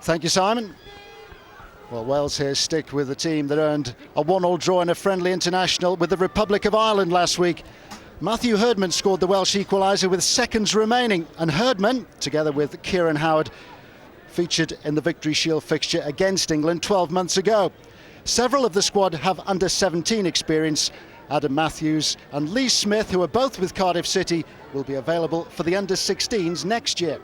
Thank you, Simon. Well, Wales here stick with the team that earned a 1-1 draw in a friendly international with the Republic of Ireland last week. Matthew Herdman scored the Welsh equaliser with seconds remaining, and Herdman, together with Kieran Howard, featured in the Victory Shield fixture against England 12 months ago. Several of the squad have under-17 experience. Adam Matthews and Lee Smith, who are both with Cardiff City, will be available for the under-16s next year.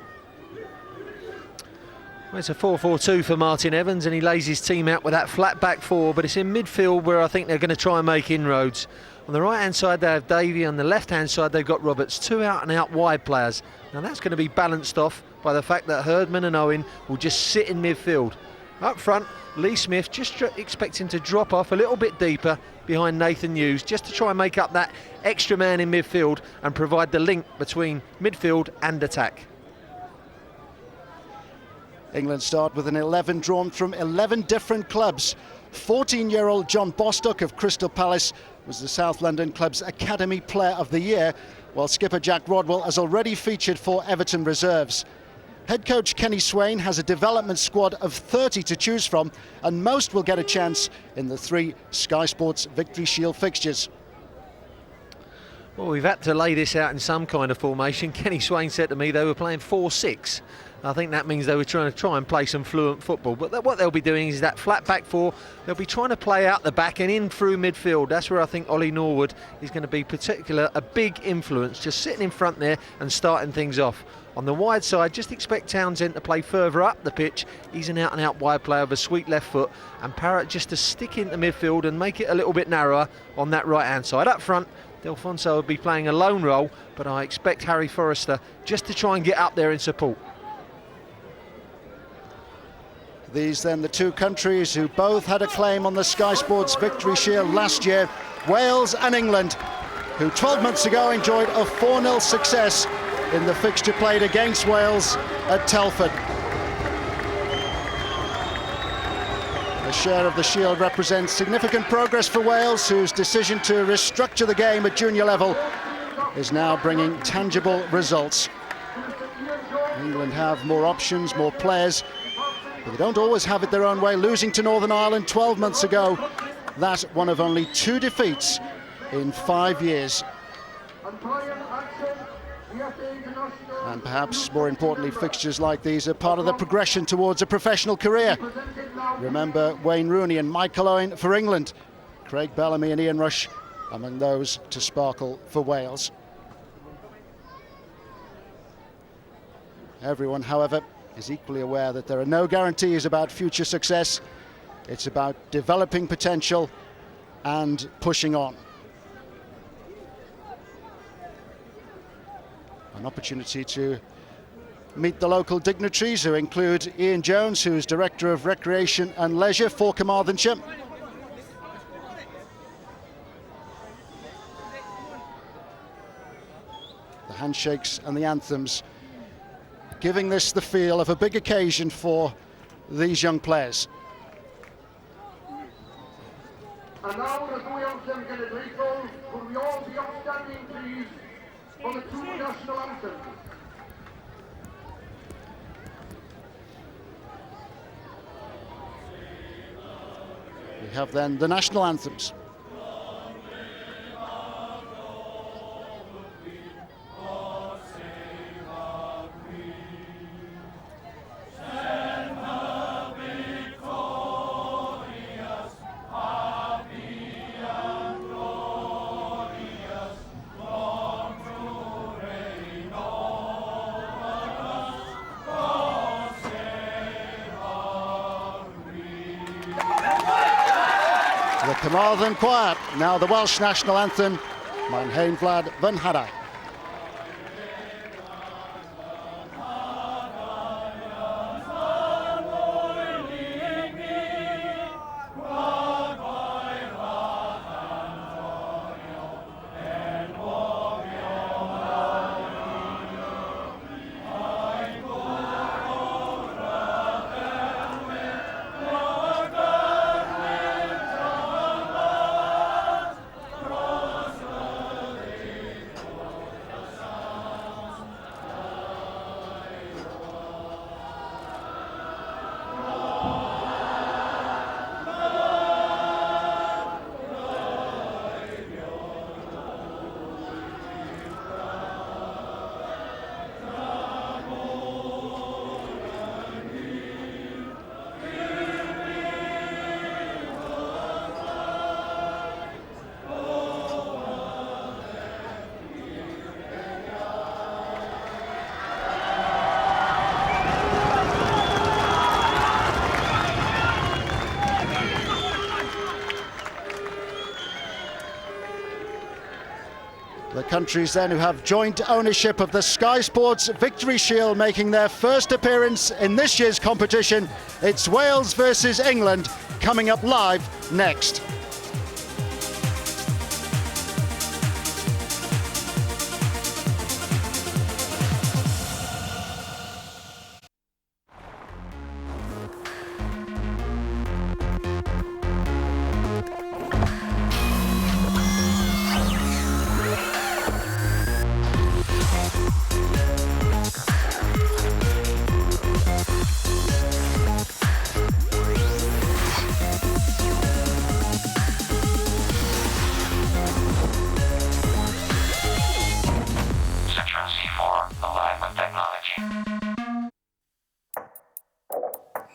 Well, it's a 4-4-2 for Martin Evans, and he lays his team out with that flat back four, but it's in midfield where I think they're going to try and make inroads. On the right-hand side they have Davey, on the left-hand side they've got Roberts, two out-and-out wide players. Now that's going to be balanced off by the fact that Herdman and Owen will just sit in midfield. Up front, Lee Smith just expecting to drop off a little bit deeper behind Nathan Hughes, just to try and make up that extra man in midfield and provide the link between midfield and attack. England start with an 11 drawn from 11 different clubs. 14-year-old John Bostock of Crystal Palace was the South London club's Academy Player of the Year, while skipper Jack Rodwell has already featured for Everton reserves. Head coach Kenny Swain has a development squad of 30 to choose from, and most will get a chance in the 3 Sky Sports Victory Shield fixtures. Well, we've had to lay this out in some kind of formation. Kenny Swain said to me they were playing 4-6. I think that means they were trying to play some fluent football. But what they'll be doing is that flat back four, they'll be trying to play out the back and in through midfield. That's where I think Ollie Norwood is going to be a big influence, just sitting in front there and starting things off. On the wide side, just expect Townsend to play further up the pitch. He's an out-and-out wide player with a sweet left foot. And Parrott just to stick into midfield and make it a little bit narrower on that right-hand side. Up front, Delfonso will be playing a lone role, but I expect Harry Forrester just to try and get up there in support. These then the two countries who both had a claim on the Sky Sports Victory Shield last year, Wales and England, who 12 months ago enjoyed a 4-0 success in the fixture played against Wales at Telford. The share of the Shield represents significant progress for Wales, whose decision to restructure the game at junior level is now bringing tangible results. England have more options, more players, but they don't always have it their own way. Losing to Northern Ireland 12 months ago, that's one of only 2 defeats in 5 years. And perhaps more importantly, fixtures like these are part of the progression towards a professional career. Remember Wayne Rooney and Michael Owen for England, Craig Bellamy and Ian Rush among those to sparkle for Wales. Everyone, however, is equally aware that there are no guarantees about future success. It's about developing potential and pushing on. An opportunity to meet the local dignitaries, who include Ian Jones, who's Director of Recreation and Leisure for Carmarthenshire. The handshakes and the anthems giving this the feel of a big occasion for these young players. And now the Royal Genedrico, will we all be upstanding, please, for the 2 national anthems. We have then the national anthems. The Carmarthen Choir, now the Welsh national anthem, Mein Hein Vlad Fy Nhara. The countries then who have joint ownership of the Sky Sports Victory Shield making their first appearance in this year's competition. It's Wales versus England coming up live next.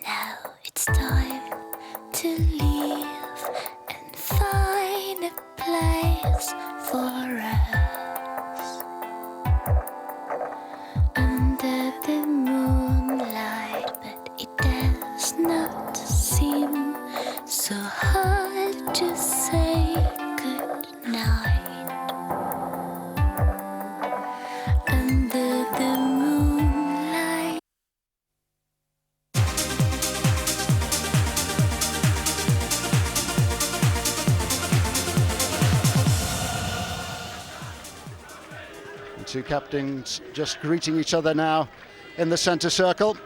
Now it's time to leave and find a place for us under the moonlight, but it does not seem so hard to say goodnight. Under the moonlight. The two captains just greeting each other now in the centre circle.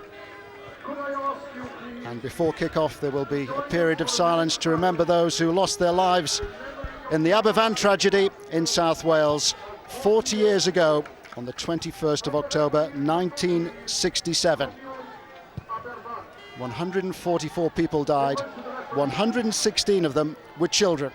Could I ask you, please? And before kick-off, there will be a period of silence to remember those who lost their lives in the Aberfan tragedy in South Wales 40 years ago on the 21st of October 1967. 144 people died, 116 of them were children.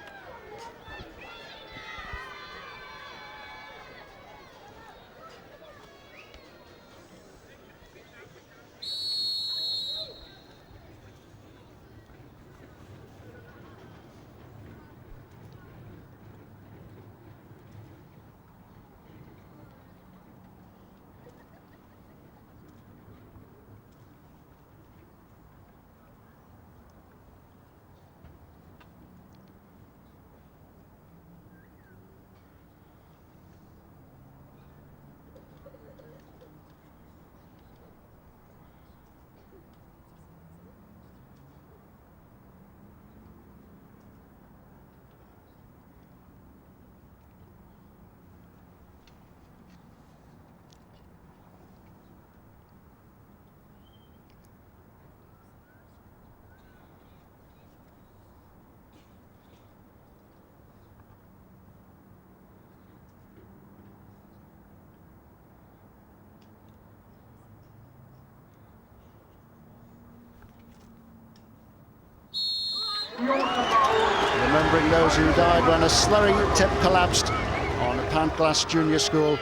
Remembering those who died when a slurry tip collapsed on a Pantglas Junior School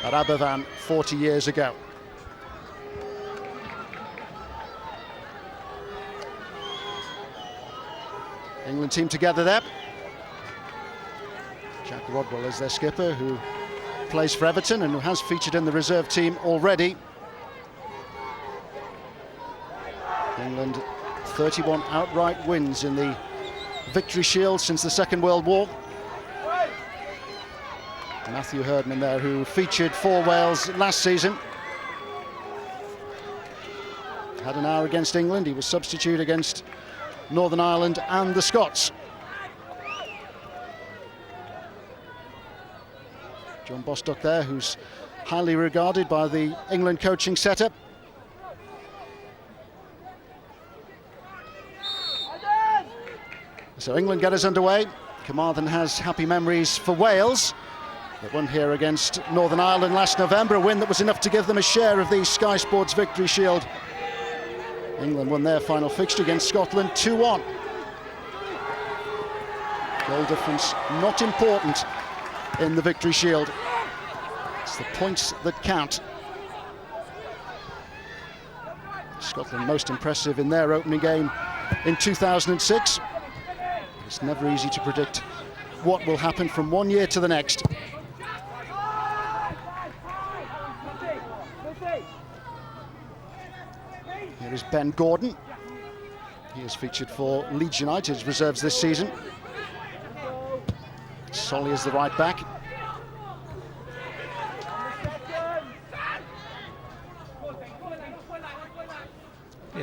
at Aberfan 40 years ago. England team together there. Jack Rodwell is their skipper, who plays for Everton and who has featured in the reserve team already. England 31 outright wins in the Victory Shield since the Second World War. Matthew Herdman there, who featured for Wales last season. Had an hour against England. He was substitute against Northern Ireland and the Scots. John Bostock there, who's highly regarded by the England coaching setup. So England get us underway. Carmarthen has happy memories for Wales. They won here against Northern Ireland last November, a win that was enough to give them a share of the Sky Sports Victory Shield. England won their final fixture against Scotland 2-1. Goal difference not important in the Victory Shield. It's the points that count. Scotland most impressive in their opening game in 2006. It's never easy to predict what will happen from one year to the next. Here is Ben Gordon. He has featured for Leeds United's reserves this season. Solly is the right back.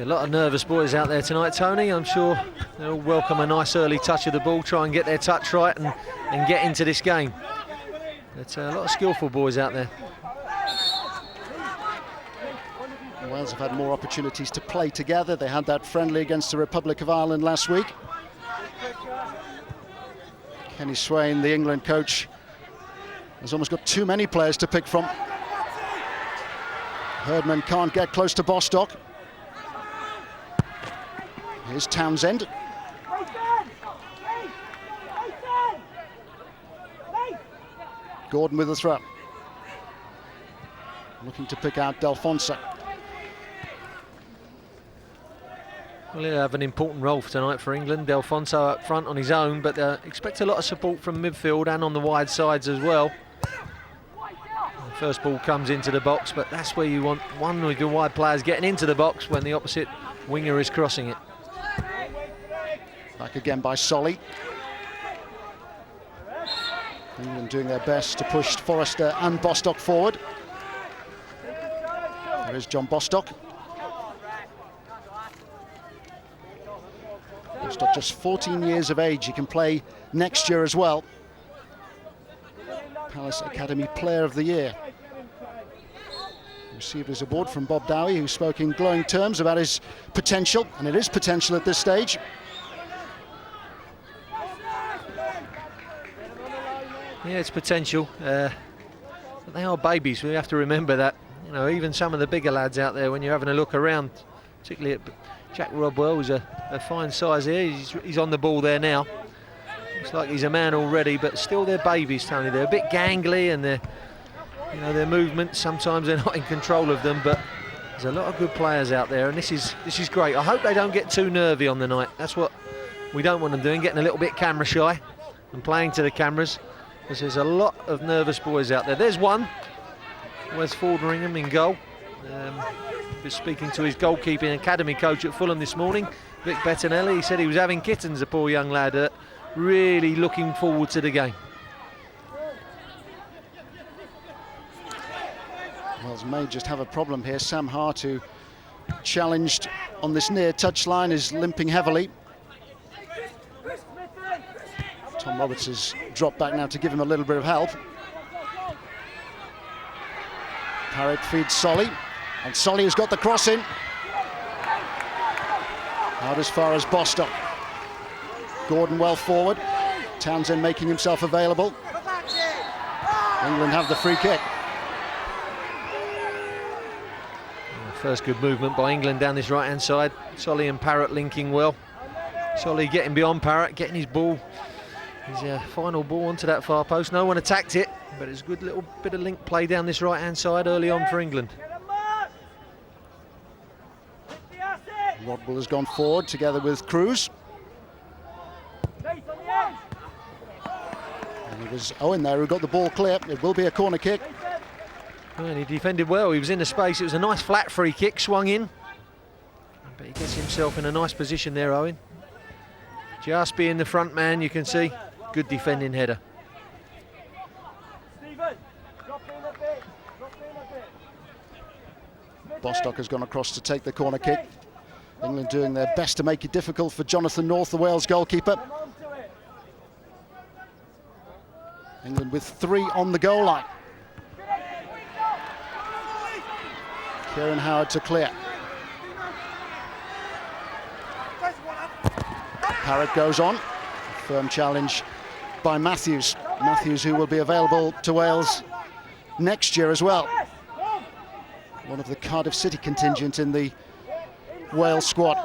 lot of nervous boys out there tonight, Tony. I'm sure they'll welcome a nice early touch of the ball, try and get their touch right and get into this game. But a lot of skillful boys out there. Wales have had more opportunities to play together. They had that friendly against the Republic of Ireland last week. Kenny Swain, the England coach, has almost got too many players to pick from. Herdman can't get close to Bostock. Here's Townsend. Gordon with the throw. Looking to pick out Delfonso. Well, he'll have an important role for tonight for England. Delfonso up front on his own, but expect a lot of support from midfield and on the wide sides as well. The first ball comes into the box, but that's where you want one of your wide players getting into the box when the opposite winger is crossing it. Back again by Solly. England doing their best to push Forrester and Bostock forward. There is John Bostock. Bostock just 14 years of age. He can play next year as well. Palace Academy Player of the Year. Received his award from Bob Dowie, who spoke in glowing terms about his potential, and it is potential at this stage. Yeah, it's potential, but they are babies. We have to remember that. You know, even some of the bigger lads out there, when you're having a look around, particularly at Jack Rodwell, who's a fine size here. He's on the ball there now. Looks like he's a man already, but still they're babies, Tony. They're a bit gangly, and their movements, sometimes they're not in control of them, but there's a lot of good players out there, and this is great. I hope they don't get too nervy on the night. That's what we don't want them doing, getting a little bit camera shy and playing to the cameras, because there's a lot of nervous boys out there. There's one, Wes Forderingham in goal. Was speaking to his goalkeeping academy coach at Fulham this morning, Vic Bettinelli. He said he was having kittens, the poor young lad, really looking forward to the game. Wales may just have a problem here. Sam Hart, who challenged on this near touchline, is limping heavily. Tom Roberts has dropped back now to give him a little bit of help. Parrott feeds Solly, and Solly has got the cross in. Out as far as Bostock. Gordon well forward. Townsend making himself available. England have the free kick. First good movement by England down this right-hand side. Solly and Parrott linking well. Solly getting beyond Parrott, getting his ball, his final ball onto that far post. No one attacked it, but it's a good little bit of link play down this right-hand side early on for England. Rodwell has gone forward together with Cruz. And it was Owen there who got the ball clear. It will be a corner kick. And he defended well. He was in the space. It was a nice flat free kick, swung in. But he gets himself in a nice position there, Owen. Just being the front man, you can see. Good defending header. Bostock has gone across to take the corner kick. England doing their best to make it difficult for Jonathan North, the Wales goalkeeper. England with 3 on the goal line. Kieran Howard to clear. Parrott goes on. Firm challenge by Matthews. Matthews, who will be available to Wales next year as well. One of the Cardiff City contingent in the Wales squad.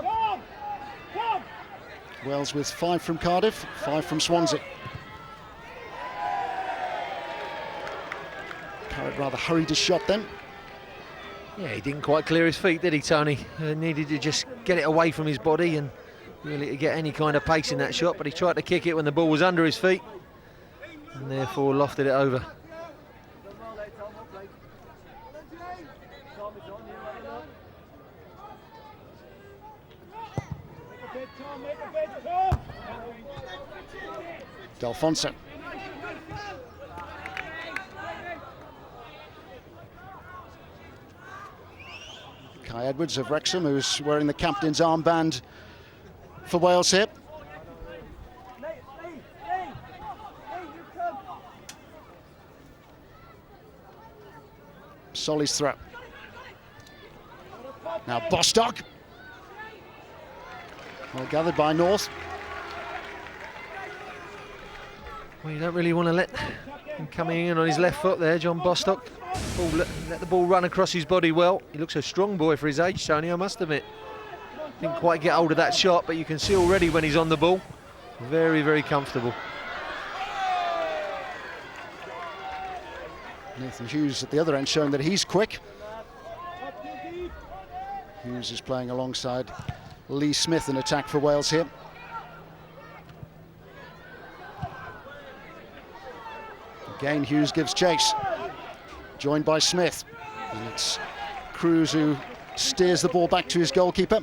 Wales with 5 from Cardiff, 5 from Swansea. Parrott rather hurried his shot then. Yeah, he didn't quite clear his feet, did he, Tony? Needed to just get it away from his body and really to get any kind of pace in that shot, but he tried to kick it when the ball was under his feet and therefore lofted it over. Delfonso. Kai Edwards of Wrexham, who's wearing the captain's armband for Wales here. Solly's throw. Now Bostock. Well gathered by North. Well, you don't really want to let him coming in on his left foot there, John Bostock. Let the ball run across his body well. He looks a strong boy for his age, Tony, I must admit. Didn't quite get hold of that shot, but you can see already when he's on the ball, very, very comfortable. Nathan Hughes at the other end showing that he's quick. Hughes is playing alongside Lee Smith in attack for Wales here. Again, Hughes gives chase, joined by Smith. And it's Cruz who steers the ball back to his goalkeeper.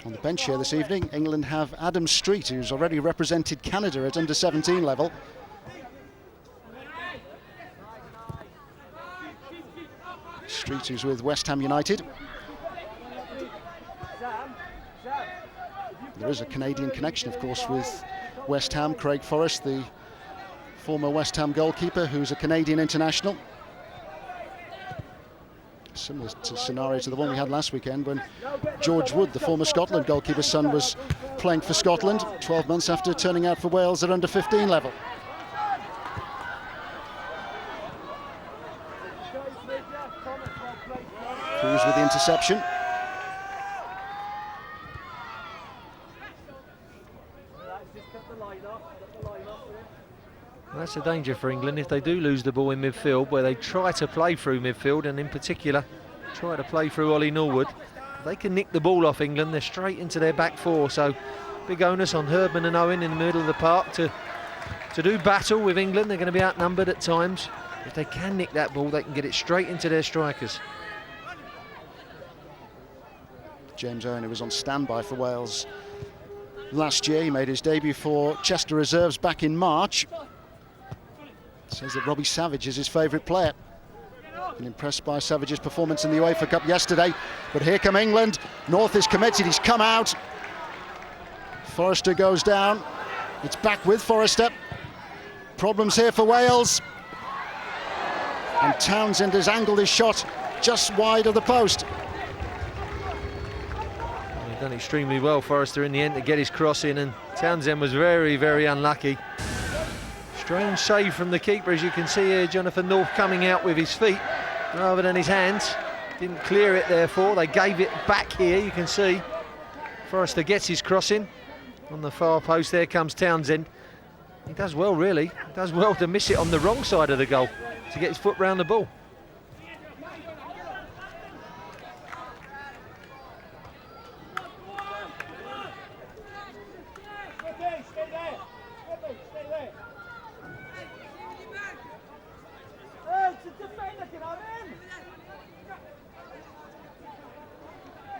On the bench here this evening, England have Adam Street, who's already represented Canada at under-17 level. Street, who's with West Ham United. There is a Canadian connection, of course, with West Ham. Craig Forrest, the former West Ham goalkeeper, who's a Canadian international. Similar scenario to the one we had last weekend when George Wood, the former Scotland goalkeeper's son, was playing for Scotland 12 months after turning out for Wales at under-15 level. Cruz with the interception. Well, that's a danger for England if they do lose the ball in midfield, where they try to play through midfield, and in particular try to play through Ollie Norwood. If they can nick the ball off England, they're straight into their back four, so big onus on Herdman and Owen in the middle of the park to do battle with England. They're going to be outnumbered at times. If they can nick that ball, they can get it straight into their strikers. James Owen, who was on standby for Wales last year, he made his debut for Chester Reserves back in March. Says that Robbie Savage is his favourite player. Been impressed by Savage's performance in the UEFA Cup yesterday. But here come England. North is committed, he's come out. Forrester goes down. It's back with Forrester. Problems here for Wales. And Townsend has angled his shot just wide of the post. He's done extremely well, Forrester, in the end to get his cross in, and Townsend was very, very unlucky. Strange save from the keeper, as you can see here, Jonathan North coming out with his feet rather than his hands. Didn't clear it, therefore. They gave it back here, you can see. Forrester gets his cross in. On the far post, there comes Townsend. He does well, really. He does well to miss it on the wrong side of the goal, to get his foot round the ball.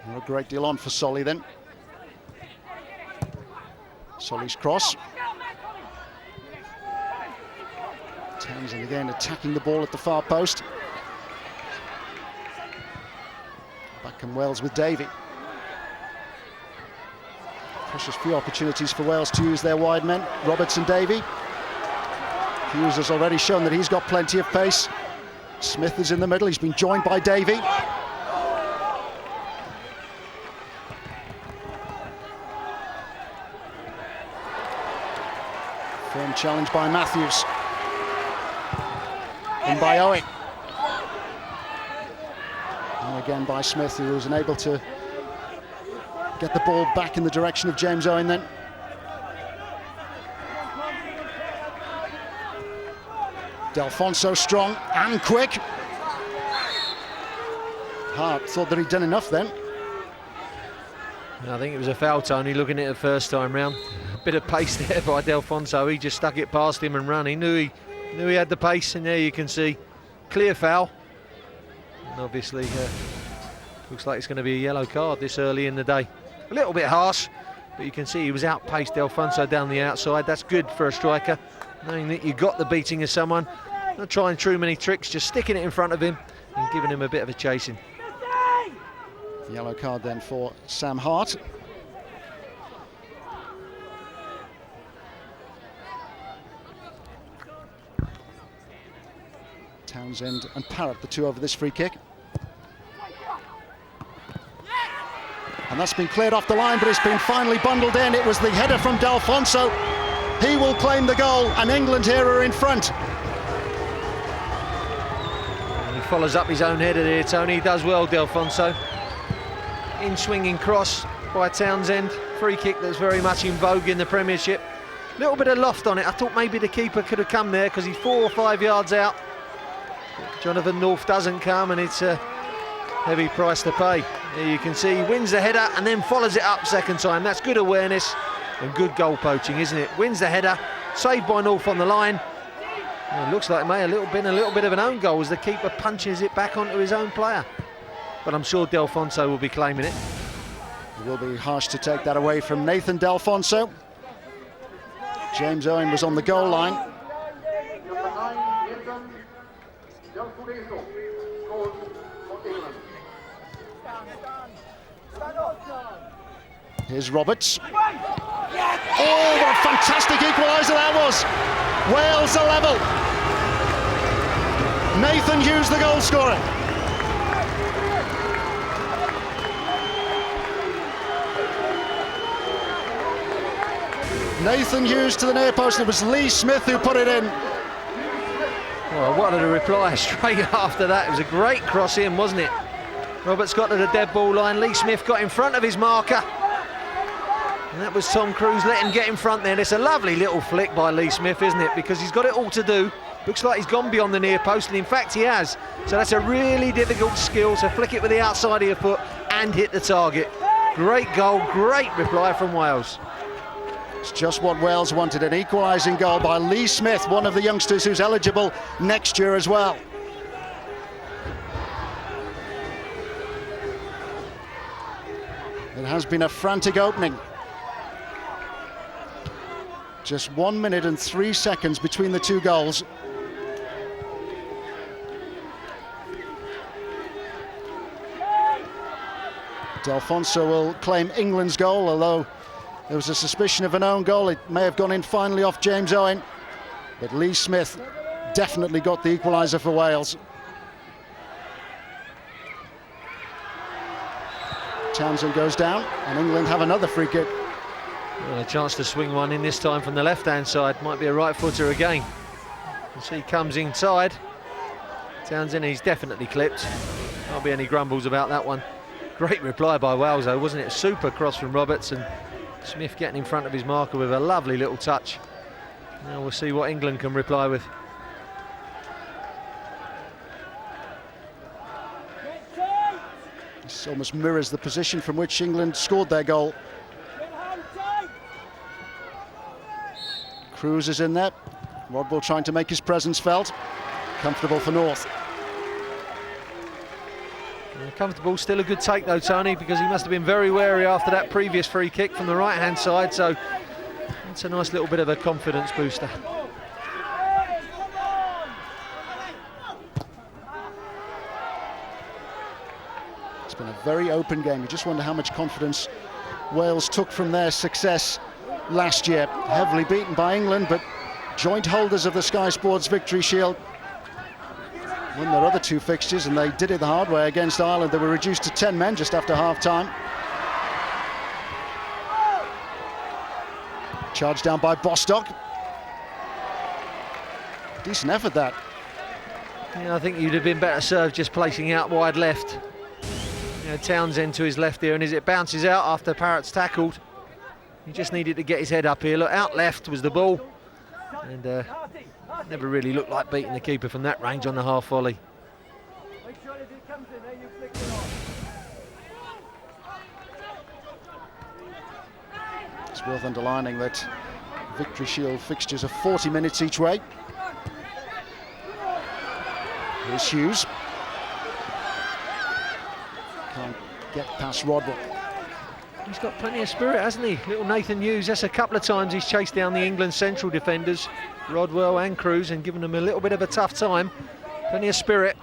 A great deal on for Solly then. Solly's cross. Townsend again attacking the ball at the far post. Back come Wales with Davey. Precious few opportunities for Wales to use their wide men. Roberts and Davey. Hughes has already shown that he's got plenty of pace. Smith is in the middle, he's been joined by Davey. Firm challenge by Matthews. And by Owen. And again by Smith, who was unable to get the ball back in the direction of James Owen then. Delfonso strong and quick. Hart thought that he'd done enough then. I think it was a foul, Tony, looking at it the first time round. A bit of pace there by Delfonso. He just stuck it past him and ran. He knew he had the pace, and there you can see clear foul. And obviously looks like it's going to be a yellow card this early in the day. A little bit harsh, but you can see he was outpaced Delfonso down the outside. That's good for a striker, knowing that you got the beating of someone. Not trying too many tricks, just sticking it in front of him and giving him a bit of a chasing. Yellow card then for Sam Hart. Townsend and Parrott, the two over this free kick. And that's been cleared off the line, but it's been finally bundled in. It was the header from D'Alfonso. He will claim the goal, and England here are in front. And he follows up his own header there, Tony. He does well, D'Alfonso. In-swinging cross by Townsend. Free kick that's very much in vogue in the Premiership. Little bit of loft on it. I thought maybe the keeper could have come there because he's 4 or 5 yards out. Jonathan North doesn't come, and it's a heavy price to pay. There you can see he wins the header and then follows it up second time. That's good awareness and good goal poaching, isn't it? Wins the header, saved by North on the line. Well, it looks like it may have been a little bit of an own goal as the keeper punches it back onto his own player. But I'm sure D'Alfonso will be claiming it. It will be harsh to take that away from Nathan D'Alfonso. James Owen was on the goal line. Number 9, Nathan Del Fureso, scores for England. Here's Roberts. Oh, what a fantastic equaliser that was! Wales are level. Nathan Hughes, the goal scorer. Nathan Hughes to the near post. It was Lee Smith who put it in. Well, what a reply straight after that. It was a great cross in, wasn't it? Roberts got to the dead ball line. Lee Smith got in front of his marker. And that was Tom Cruise, let him get in front there. And it's a lovely little flick by Lee Smith, isn't it? Because he's got it all to do. Looks like he's gone beyond the near post, and in fact he has. So that's a really difficult skill to flick it with the outside of your foot and hit the target. Great goal, great reply from Wales. It's just what Wales wanted, an equalising goal by Lee Smith, one of the youngsters who's eligible next year as well. It has been a frantic opening. Just 1 minute and 3 seconds between the two goals. D'Alfonso will claim England's goal, although there was a suspicion of an own goal. It may have gone in finally off James Owen, but Lee Smith definitely got the equaliser for Wales. Townsend goes down, and England have another free kick. Well, a chance to swing one in this time from the left-hand side. Might be a right footer again. You see, comes inside. Townsend, he's definitely clipped. Can't be any grumbles about that one. Great reply by Wales, though, wasn't it? Super cross from Roberts, and Smith getting in front of his marker with a lovely little touch. Now we'll see what England can reply with. This almost mirrors the position from which England scored their goal. Cruz is in there. Rodwell trying to make his presence felt. Comfortable for North. Comfortable, still a good take though, Tony, because he must have been very wary after that previous free kick from the right-hand side, so it's a nice little bit of a confidence booster. It's been a very open game. You just wonder how much confidence Wales took from their success last year. Heavily beaten by England, but joint holders of the Sky Sports Victory Shield. Won their other two fixtures, and they did it the hard way against Ireland. They were reduced to 10 men just after half-time. Charged down by Bostock. Decent effort, that. Yeah, I think you'd have been better served just placing out wide left. You know, Townsend to his left here, and as it bounces out after Parrott's tackled, he just needed to get his head up here. Look, out left was the ball, and never really looked like beating the keeper from that range on the half volley. It's worth underlining that Victory Shield fixtures are 40 minutes each way. Here's Hughes. Can't get past Rodwell. He's got plenty of spirit, hasn't he? Little Nathan Hughes. That's a couple of times he's chased down the England central defenders, Rodwell and Cruz, and given them a little bit of a tough time. Plenty of spirit.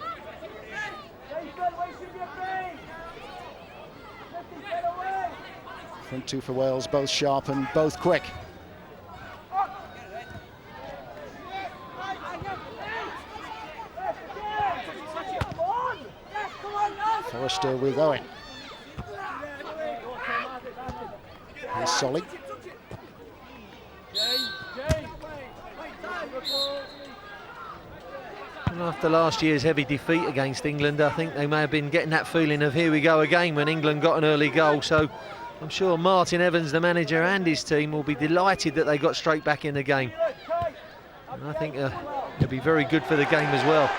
Front two for Wales, both sharp and both quick. Forrester with Owen. Here's Solly. And after last year's heavy defeat against England, I think they may have been getting that feeling of here we go again when England got an early goal. So I'm sure Martin Evans, the manager, and his team will be delighted that they got straight back in the game. And I think it'll be very good for the game as well.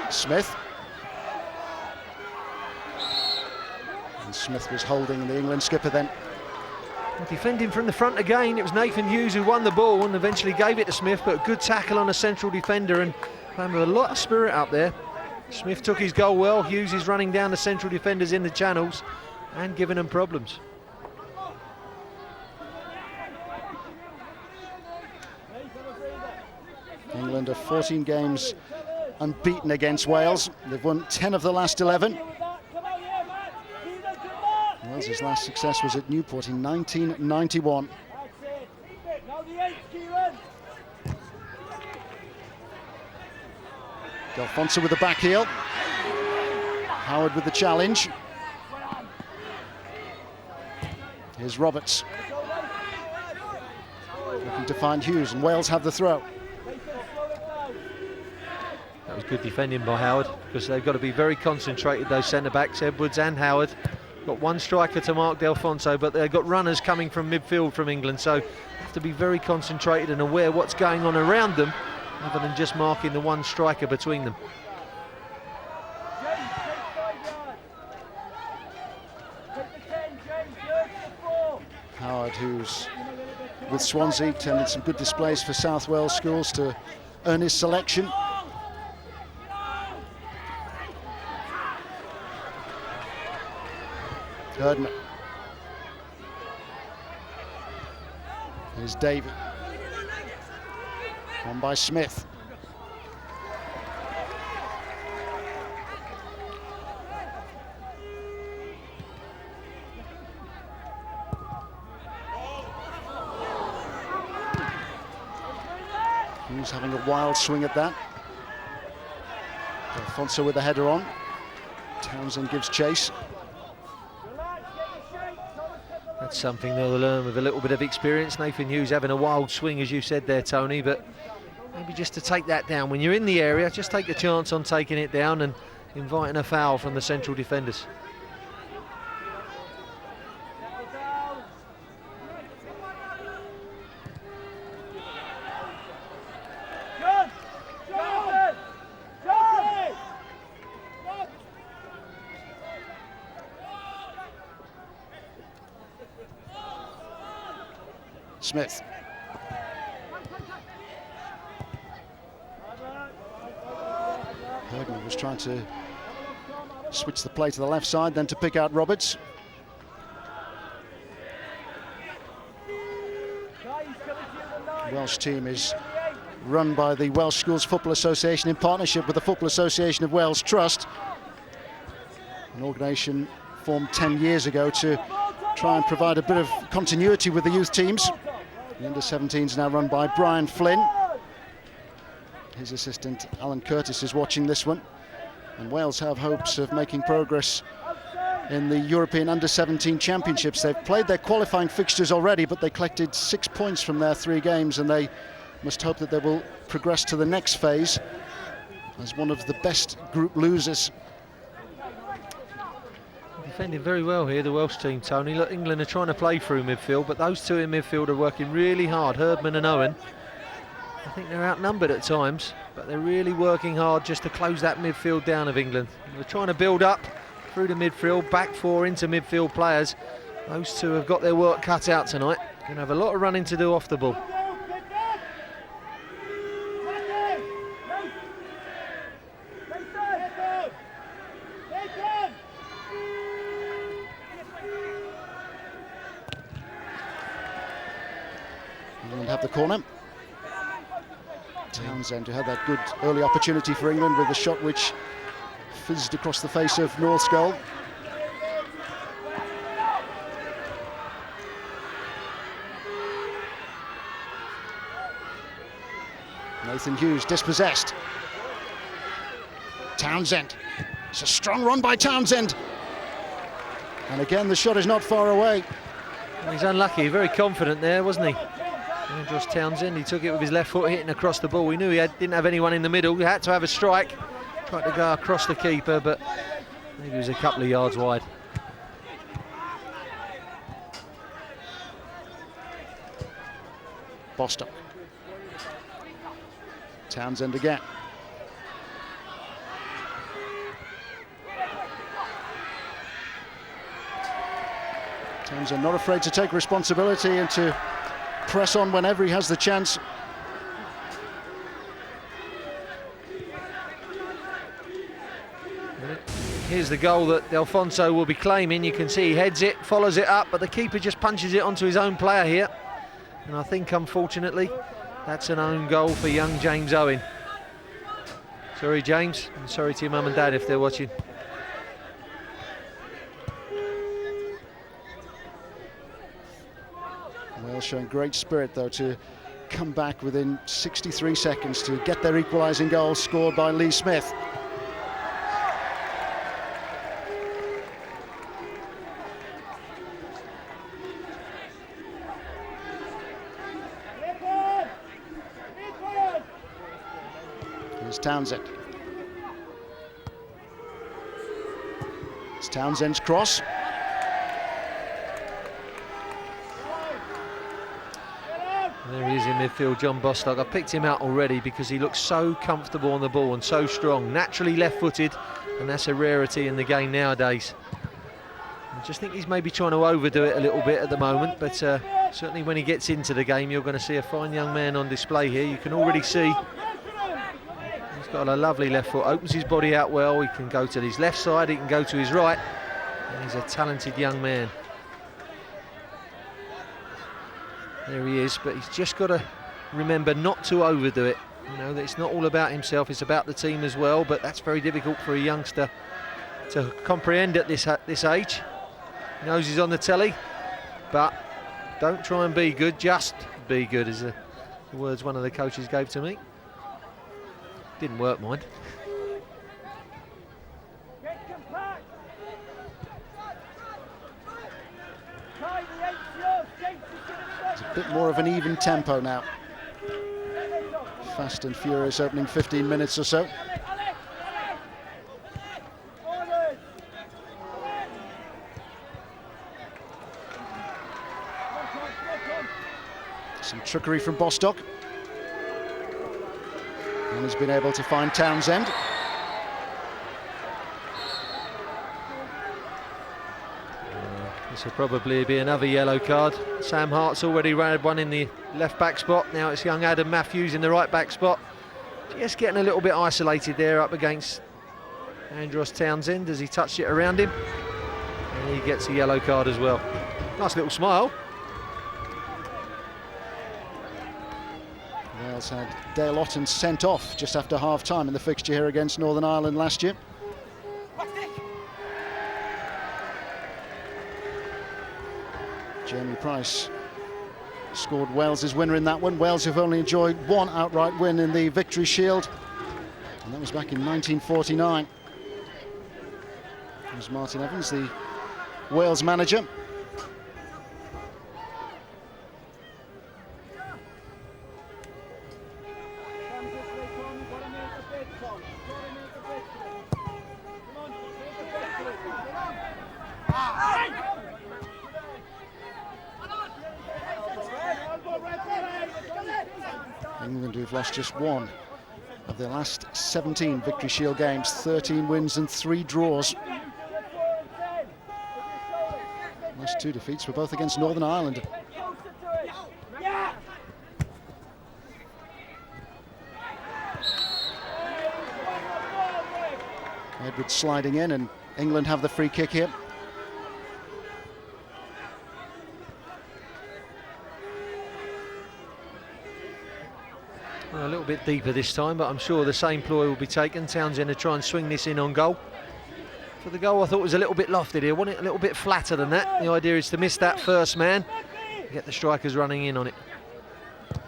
Smith. And Smith was holding the England skipper then. Defending from the front again, it was Nathan Hughes who won the ball and eventually gave it to Smith, but a good tackle on a central defender and playing with a lot of spirit up there. Smith took his goal well. Hughes is running down the central defenders in the channels and giving them problems. England are 14 games unbeaten against Wales. They've won 10 of the last 11. Wales's last success was at Newport in 1991. Delfonso with the back heel. Howard with the challenge. Here's Roberts. Looking to find Hughes, and Wales have the throw. That was good defending by Howard, because they've got to be very concentrated, those centre-backs, Edwards and Howard. Got one striker to mark Delfonso, but they've got runners coming from midfield from England, so have to be very concentrated and aware what's going on around them, rather than just marking the one striker between them. Howard, who's with Swansea, tended some good displays for South Wales schools to earn his selection. Herdman. Here's Davey. On by Smith. Hughes having a wild swing at that. Alfonso with the header on. Townsend gives chase. That's something they'll learn with a little bit of experience. Nathan Hughes having a wild swing, as you said there, Tony, but maybe just to take that down. When you're in the area, just take a chance on taking it down and inviting a foul from the central defenders. Smith. Herdman was trying to switch the play to the left side, then to pick out Roberts. The Welsh team is run by the Welsh Schools Football Association in partnership with the Football Association of Wales Trust, an organisation formed 10 years ago to try and provide a bit of continuity with the youth teams. The under-17s now run by Brian Flynn. His assistant Alan Curtis is watching this one, and Wales have hopes of making progress in the European Under-17 Championships. They've played their qualifying fixtures already, but they collected 6 points from their 3 games, and they must hope that they will progress to the next phase as one of the best group losers. Defending very well here, the Welsh team, Tony. Look, England are trying to play through midfield, but those two in midfield are working really hard, Herdman and Owen. I think they're outnumbered at times, but they're really working hard just to close that midfield down of England. They're trying to build up through the midfield, back 4 into midfield players. Those two have got their work cut out tonight. Going to have a lot of running to do off the ball. England have the corner. Townsend, who had that good early opportunity for England with a shot which fizzed across the face of North's goal. Nathan Hughes dispossessed. Townsend. It's a strong run by Townsend. And again, the shot is not far away. Well, he's unlucky, very confident there, wasn't he? Andros Townsend, he took it with his left foot, hitting across the ball. We knew he didn't have anyone in the middle. He had to have a strike. Tried to go across the keeper, but maybe he was a couple of yards wide. Bostock. Townsend again. Townsend not afraid to take responsibility and to press on whenever he has the chance. Here's the goal that Alfonso will be claiming. You can see he heads it, follows it up, but the keeper just punches it onto his own player here. And I think, unfortunately, that's an own goal for young James Owen. Sorry, James, and sorry to your mum and dad if they're watching. Wales showing great spirit, though, to come back within 63 seconds to get their equalising goal scored by Lee Smith. Here's Townsend. It's Townsend's cross. There he is in midfield, John Bostock. I picked him out already because he looks so comfortable on the ball and so strong. Naturally left-footed, and that's a rarity in the game nowadays. I just think he's maybe trying to overdo it a little bit at the moment, but certainly when he gets into the game, you're going to see a fine young man on display here. You can already see he's got a lovely left foot, opens his body out well. He can go to his left side, he can go to his right, and he's a talented young man. There he is, but he's just got to remember not to overdo it. You know, that it's not all about himself, it's about the team as well, but that's very difficult for a youngster to comprehend at this age. He knows he's on the telly, but don't try and be good, just be good, is the words one of the coaches gave to me. Didn't work, mind. A bit more of an even tempo now. Fast and furious opening 15 minutes or so. Some trickery from Bostock. And he's been able to find Townsend. This will probably be another yellow card. Sam Hart's already had one in the left back spot. Now it's young Adam Matthews in the right back spot. Just getting a little bit isolated there up against Andros Townsend as he touched it around him. And he gets a yellow card as well. Nice little smile. Wales had Dale Otten sent off just after half-time in the fixture here against Northern Ireland last year. Jamie Price scored Wales' winner in that one. Wales have only enjoyed one outright win in the Victory Shield, and that was back in 1949. It was Martin Evans, the Wales manager. England, who've lost just one of their last 17 Victory Shield games, 13 wins and 3 draws. Last 2 defeats were both against Northern Ireland. Edwards sliding in, and England have the free kick here. Well, a little bit deeper this time, but I'm sure the same ploy will be taken. Townsend to try and swing this in on goal. For the goal, I thought was a little bit lofted here. I want it a little bit flatter than that. The idea is to miss that first man, get the strikers running in on it.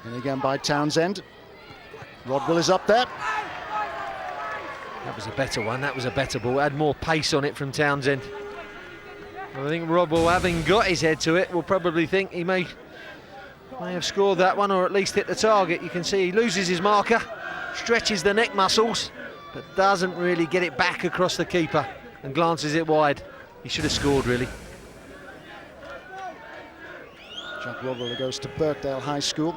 And again by Townsend. Rodwell is up there. That was a better one, that was a better ball. It had more pace on it from Townsend. I think Rodwell, having got his head to it, will probably think he may have scored that one, or at least hit the target. You can see he loses his marker, stretches the neck muscles, but doesn't really get it back across the keeper and glances it wide. He should have scored, really. Jack Rodwell, who goes to Birkdale High School.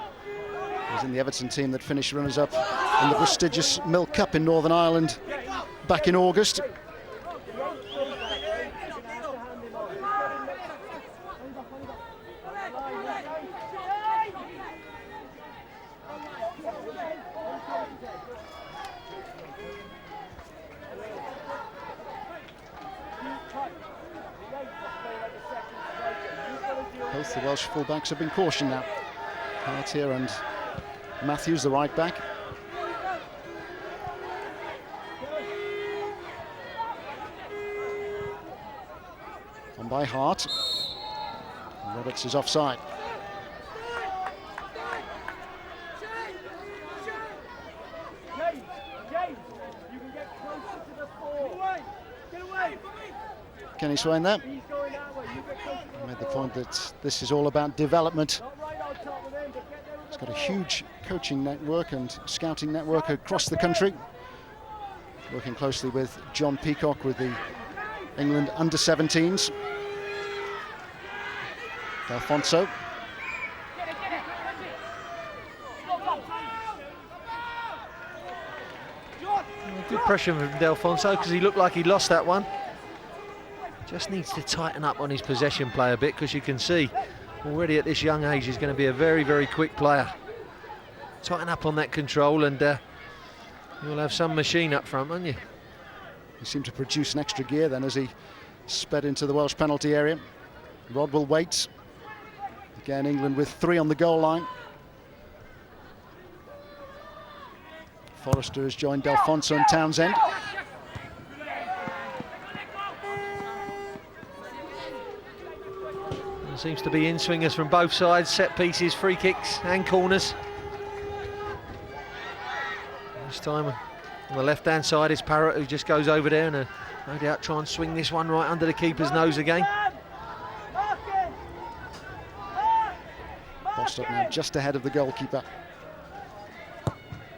He's in the Everton team that finished runners-up in the prestigious Mill Cup in Northern Ireland back in August. Both the Welsh fullbacks have been cautioned now. Hart here and Matthews, the right back. On by Hart. Roberts is offside. Kenny Swain there. Made the point that this is all about development. He's got a huge coaching network and scouting network across the country. Working closely with John Peacock with the England under-17s. D'Alfonso. Good pressure from D'Alfonso because he looked like he lost that one. Just needs to tighten up on his possession play a bit, because you can see already at this young age he's going to be a very, very quick player. Tighten up on that control and you'll have some machine up front, won't you? He seemed to produce an extra gear then as he sped into the Welsh penalty area. Rodwell waits. Again, England with 3 on the goal line. Forrester has joined D'Alfonso and Townsend. There seems to be in-swingers from both sides, set pieces, free kicks and corners. This time on the left-hand side is Parrott, who just goes over there and no doubt try and swing this one right under the keeper's nose again. Bostock now just ahead of the goalkeeper.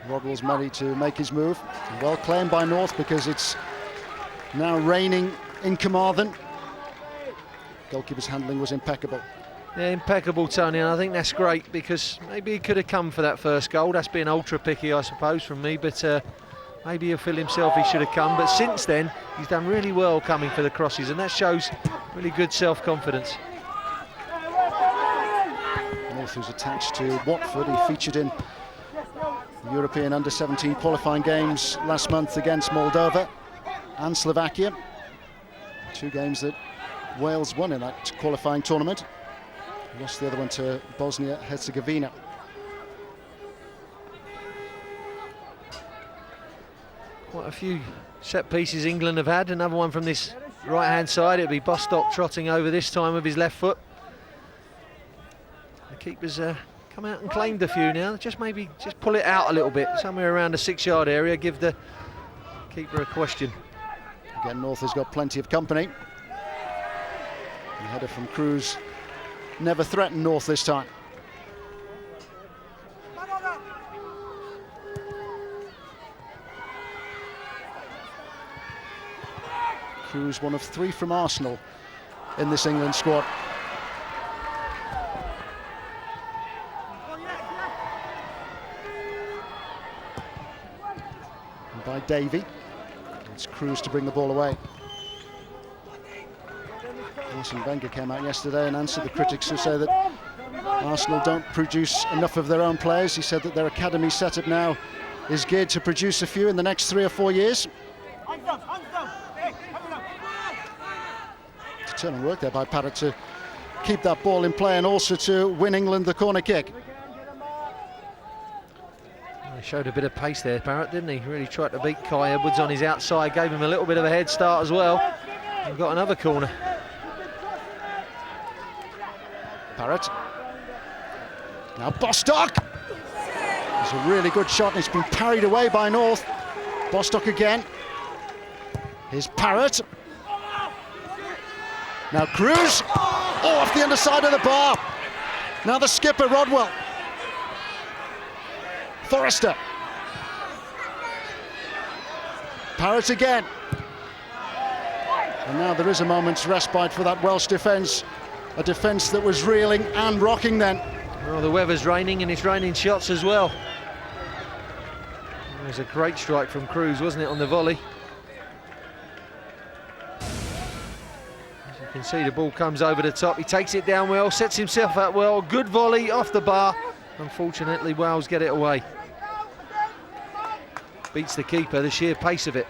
Rodwell's ready to make his move. Well claimed by North because it's now raining in Carmarthen. Goalkeeper's handling was impeccable. Yeah, impeccable, Tony, and I think that's great because maybe he could have come for that first goal. That's being ultra picky, I suppose, from me, but maybe he'll feel himself he should have come. But since then, he's done really well coming for the crosses, and that shows really good self-confidence. North, who's attached to Watford, he featured in the European under-17 qualifying games last month against Moldova and Slovakia. 2 games that Wales won in that qualifying tournament. Lost the other one to Bosnia-Herzegovina. Quite a few set pieces England have had. Another one from this right-hand side. It'll be Bostock trotting over this time with his left foot. The keeper's come out and claimed a few now. Just pull it out a little bit, somewhere around the 6-yard area. Give the keeper a question. Again, North has got plenty of company. The header from Cruz never threatened North this time. Cruz, one of 3 from Arsenal in this England squad. And by Davey. It's Cruz to bring the ball away. Arsene Wenger came out yesterday and answered the critics who say that Arsenal don't produce enough of their own players. He said that their academy setup now is geared to produce a few in the next 3 or 4 years. Determined work there by Parrott to keep that ball in play and also to win England the corner kick. He showed a bit of pace there, Parrott, didn't he? Really tried to beat Kai Edwards on his outside, gave him a little bit of a head start as well. We've got another corner. Parrott. Now Bostock. It's a really good shot, and it's been parried away by North. Bostock again. Here's Parrott. Now Cruz. Oh, off the underside of the bar. Now the skipper, Rodwell. Forrester. Parrott again. And now there is a moment's respite for that Welsh defence. A defence that was reeling and rocking then. Well, the weather's raining and it's raining shots as well. It was a great strike from Cruz, wasn't it, on the volley? As you can see, the ball comes over the top. He takes it down well, sets himself up well. Good volley off the bar. Unfortunately, Wales get it away. Beats the keeper, the sheer pace of it.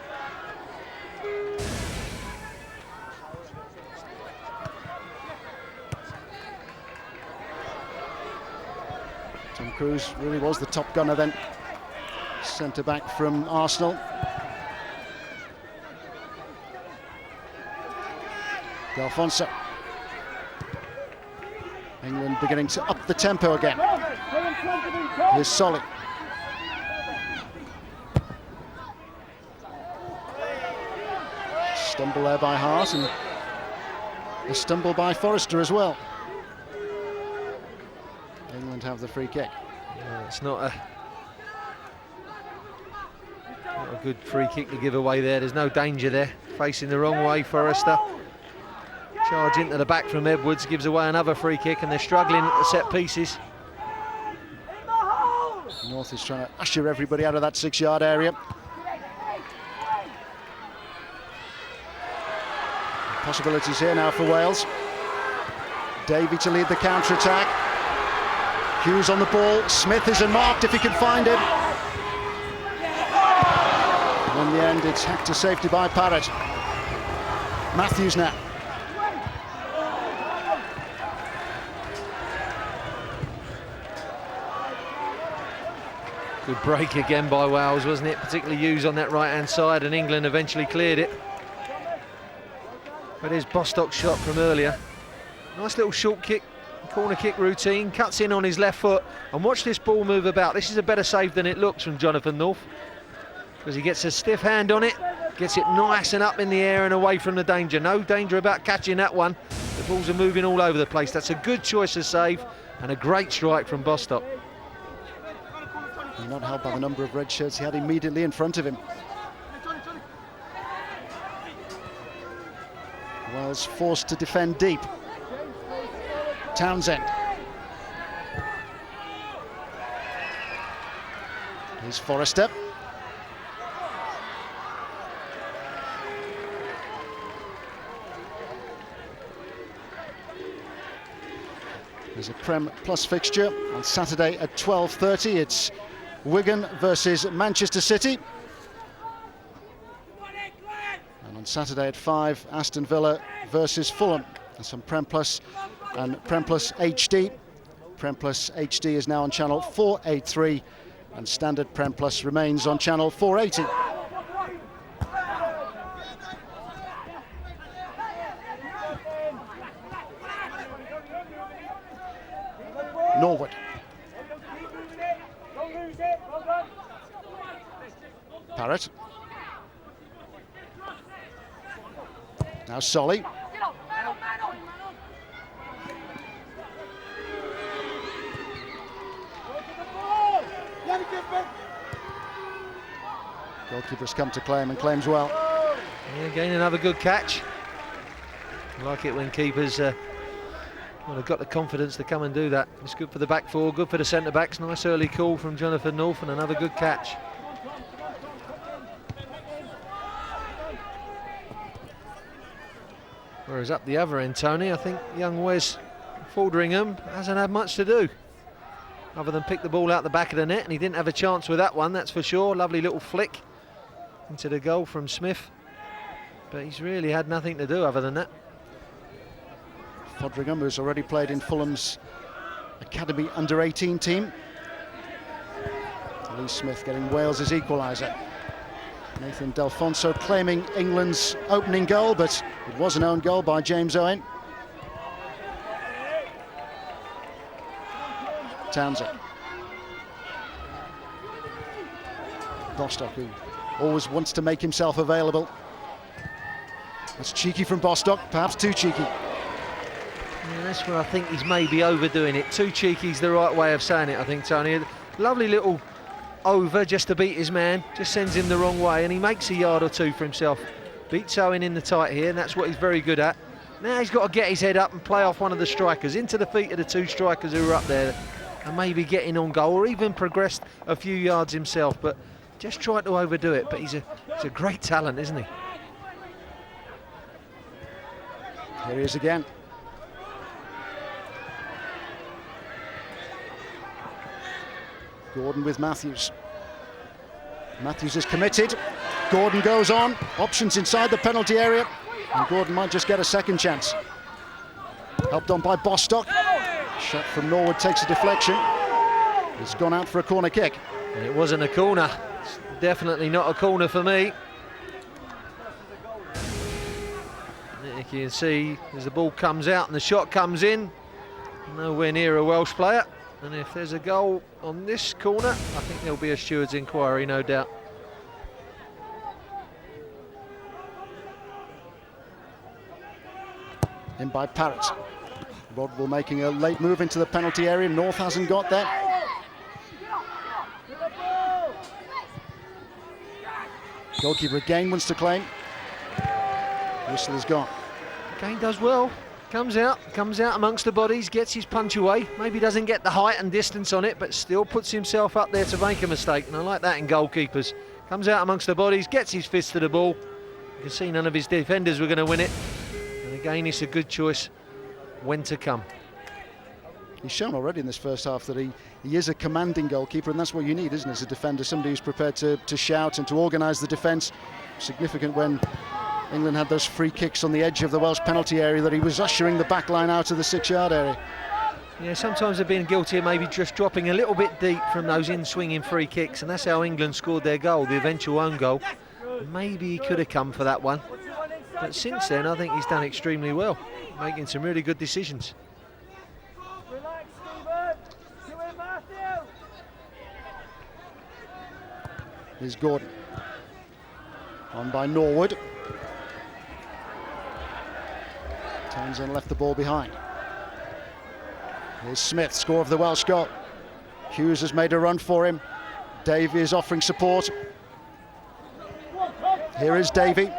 Tom Cruise really was the top gunner then. Centre back from Arsenal. D'Alfonso. England beginning to up the tempo again. Here's Solly. Stumble there by Hart, and a stumble by Forrester as well. England have the free kick. Yeah, it's not a good free kick to give away there. There's no danger there. Facing the wrong way, Forrester. Charge into the back from Edwards, gives away another free kick, and they're struggling at the set pieces. North is trying to usher everybody out of that 6-yard area. Possibilities here now for Wales. Davey to lead the counter-attack. Hughes on the ball. Smith isn't marked if he can find him. And in the end, it's hacked to safety by Parrott. Matthews now. Good break again by Wales, wasn't it? Particularly Hughes on that right-hand side, and England eventually cleared it. But here's Bostock's shot from earlier. Nice little short kick, corner kick routine, cuts in on his left foot, and watch this ball move about. This is a better save than it looks from Jonathan North, because he gets a stiff hand on it, gets it nice and up in the air and away from the danger. No danger about catching that one. The balls are moving all over the place. That's a good choice of save and a great strike from Bostock. Not helped by the number of red shirts he had immediately in front of him. Wales forced to defend deep. Townsend. Here's Forrester. There's a Prem Plus fixture on Saturday at 12:30. It's Wigan versus Manchester City. And on Saturday at 5, Aston Villa versus Fulham. There's some Prem Plus and Prem Plus HD. Prem Plus HD is now on channel 483, and standard Prem Plus remains on channel 480. Norwood. Parrott. Now Solly. Goalkeeper's come to claim and claims well. Yeah, again, another good catch. I like it when keepers well, have got the confidence to come and do that. It's good for the back four, good for the centre backs. Nice early call from Jonathan North, and another good catch. Whereas up the other end, Tony, I think young Wes Falderingham hasn't had much to do other than pick the ball out the back of the net, and he didn't have a chance with that one, that's for sure. Lovely little flick into the goal from Smith, but he's really had nothing to do other than that. Fodringham, who's already played in Fulham's Academy under-18 team. Lee Smith getting Wales' equaliser. Nathan D'Alfonso claiming England's opening goal, but it was an own goal by James Owen. Townsend. Bostock, who always wants to make himself available. That's cheeky from Bostock, perhaps too cheeky. Yeah, that's where I think he's maybe overdoing it. Too cheeky is the right way of saying it, I think, Tony. Lovely little over just to beat his man, just sends him the wrong way, and he makes a yard or two for himself. Beats Owen in the tight here, and that's what he's very good at. Now he's got to get his head up and play off one of the strikers into the feet of the two strikers who are up there, and maybe get in on goal, or even progressed a few yards himself, but just tried to overdo it. But he's a great talent, isn't he? Here he is again. Gordon with Matthews. Matthews is committed. Gordon goes on. Options inside the penalty area. And Gordon might just get a second chance. Helped on by Bostock. Shot from Norwood takes a deflection. It's gone out for a corner kick. It wasn't a corner. It's definitely not a corner for me. You can see as the ball comes out and the shot comes in, nowhere near a Welsh player. And if there's a goal on this corner, I think there'll be a steward's inquiry, no doubt. In by Parrott. Rodwell making a late move into the penalty area. North hasn't got that. Goalkeeper again wants to claim. Whistle is gone. Kane does well. Comes out amongst the bodies, gets his punch away. Maybe doesn't get the height and distance on it, but still puts himself up there to make a mistake. And I like that in goalkeepers. Comes out amongst the bodies, gets his fist to the ball. You can see none of his defenders were going to win it. And again, it's a good choice when to come. He's shown already in this first half that he is a commanding goalkeeper, and that's what you need, isn't it, as a defender? Somebody who's prepared to shout and to organise the defence. Significant when England had those free kicks on the edge of the Welsh penalty area that he was ushering the back line out of the 6-yard area. Yeah, sometimes they've been guilty of maybe just dropping a little bit deep from those in-swinging free kicks, and that's how England scored their goal, the eventual own goal. Maybe he could have come for that one. But since then, I think he's done extremely well, making some really good decisions. Here's Gordon. On by Norwood. Townsend left the ball behind. Here's Smith, score of the Welsh goal. Hughes has made a run for him. Davey is offering support. Here is Davey.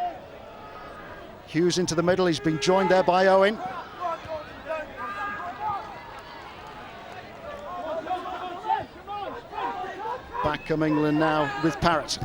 Hughes into the middle, he's been joined there by Owen. Back come England now with Parrott.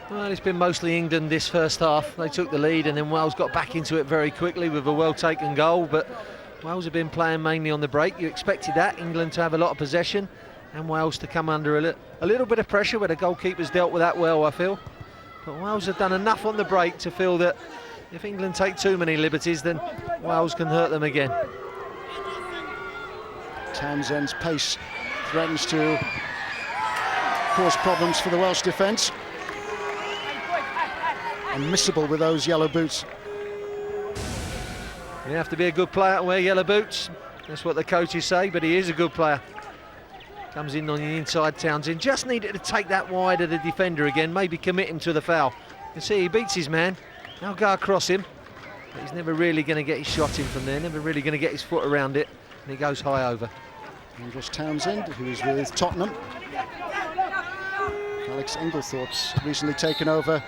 Well, it's been mostly England this first half. They took the lead and then Wales got back into it very quickly with a well-taken goal, but Wales have been playing mainly on the break. You expected that, England to have a lot of possession and Wales to come under a little bit of pressure, where the goalkeepers dealt with that well, I feel. But Wales have done enough on the break to feel that if England take too many liberties, then Wales can hurt them again. Townsend's pace threatens to cause problems for the Welsh defence. Unmissable with those yellow boots. You have to be a good player to wear yellow boots. That's what the coaches say, but he is a good player. Comes in on the inside, Townsend. Just needed to take that wide of the defender again, maybe commit him to the foul. You see, he beats his man. Now go across him. But he's never really going to get his shot in from there, never really going to get his foot around it. And he goes high over. Andros Townsend, who is with Tottenham. Alex Inglethorpe's recently taken over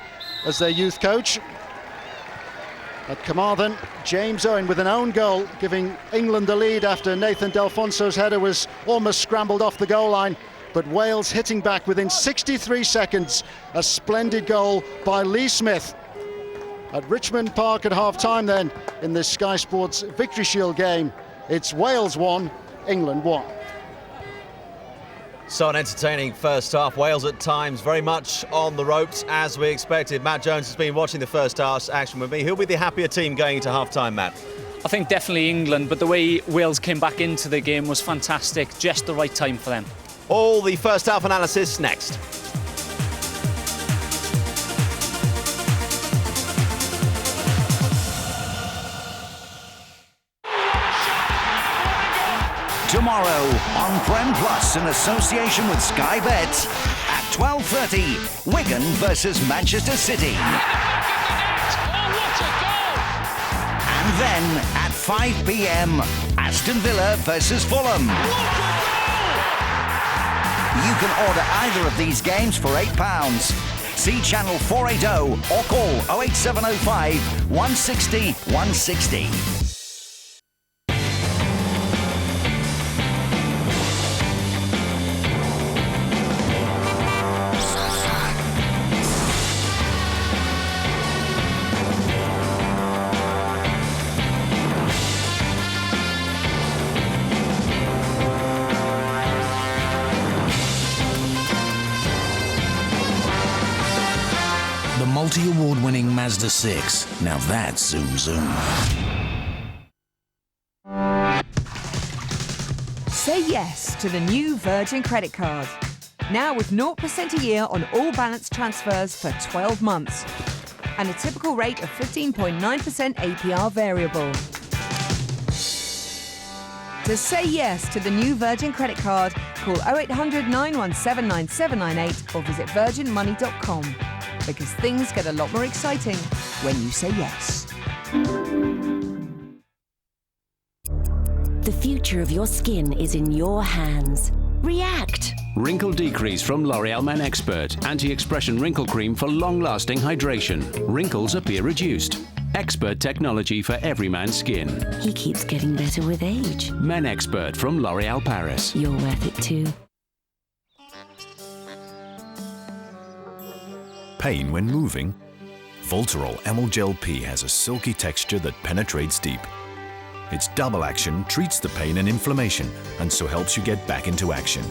as their youth coach. At Carmarthen, James Owen with an own goal, giving England the lead after Nathan Delfonso's header was almost scrambled off the goal line. But Wales hitting back within 63 seconds. A splendid goal by Lee Smith. At Richmond Park at half-time then, in this Sky Sports Victory Shield game, it's Wales 1, England 1. So an entertaining first half. Wales at times very much on the ropes as we expected. Matt Jones has been watching the first half's action with me. Who'll be the happier team going into half-time, Matt? I think definitely England, but the way Wales came back into the game was fantastic. Just the right time for them. All the first half analysis next. Tomorrow on Prem Plus in association with Sky Bet at 12:30, Wigan versus Manchester City. And then at 5 p.m, Aston Villa versus Fulham. You can order either of these games for £8. See channel 480 or call 08705 160 160. The multi-award-winning Mazda 6. Now that's zoom zoom. Say yes to the new Virgin credit card. Now with 0% a year on all balance transfers for 12 months. And a typical rate of 15.9% APR variable. To say yes to the new Virgin credit card, call 0800 917 9798 or visit virginmoney.com. Because things get a lot more exciting when you say yes. The future of your skin is in your hands. React. Wrinkle Decrease from L'Oreal Men Expert. Anti-expression wrinkle cream for long-lasting hydration. Wrinkles appear reduced. Expert technology for every man's skin. He keeps getting better with age. Men Expert from L'Oreal Paris. You're worth it too. Pain when moving? Voltarol Emulgel P has a silky texture that penetrates deep. Its double action treats the pain and inflammation and so helps you get back into action.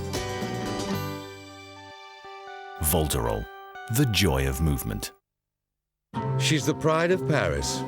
Voltarol, the joy of movement. She's the pride of Paris,